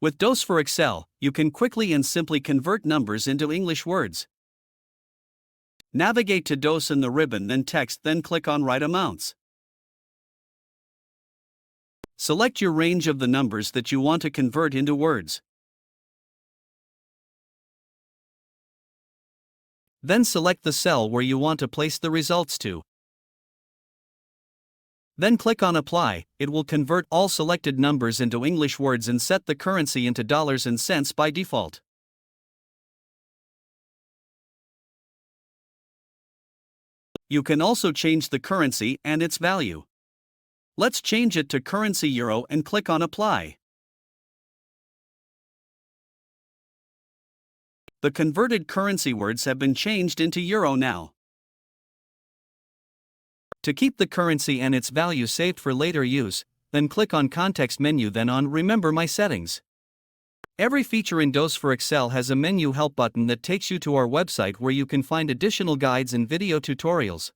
With DOS for Excel, you can quickly and simply convert numbers into English words. Navigate to DOS in the ribbon, then Text, then click on Write Amounts. Select your range of the numbers that you want to convert into words. Then select the cell where you want to place the results to. Then click on Apply. It will convert all selected numbers into English words and set the currency into dollars and cents by default. You can also change the currency and its value. Let's change it to currency euro and click on Apply. The converted currency words have been changed into euro now. To keep the currency and its value saved for later use, then click on Context menu, then on Remember My Settings. Every feature in DOS for Excel has a menu help button that takes you to our website where you can find additional guides and video tutorials.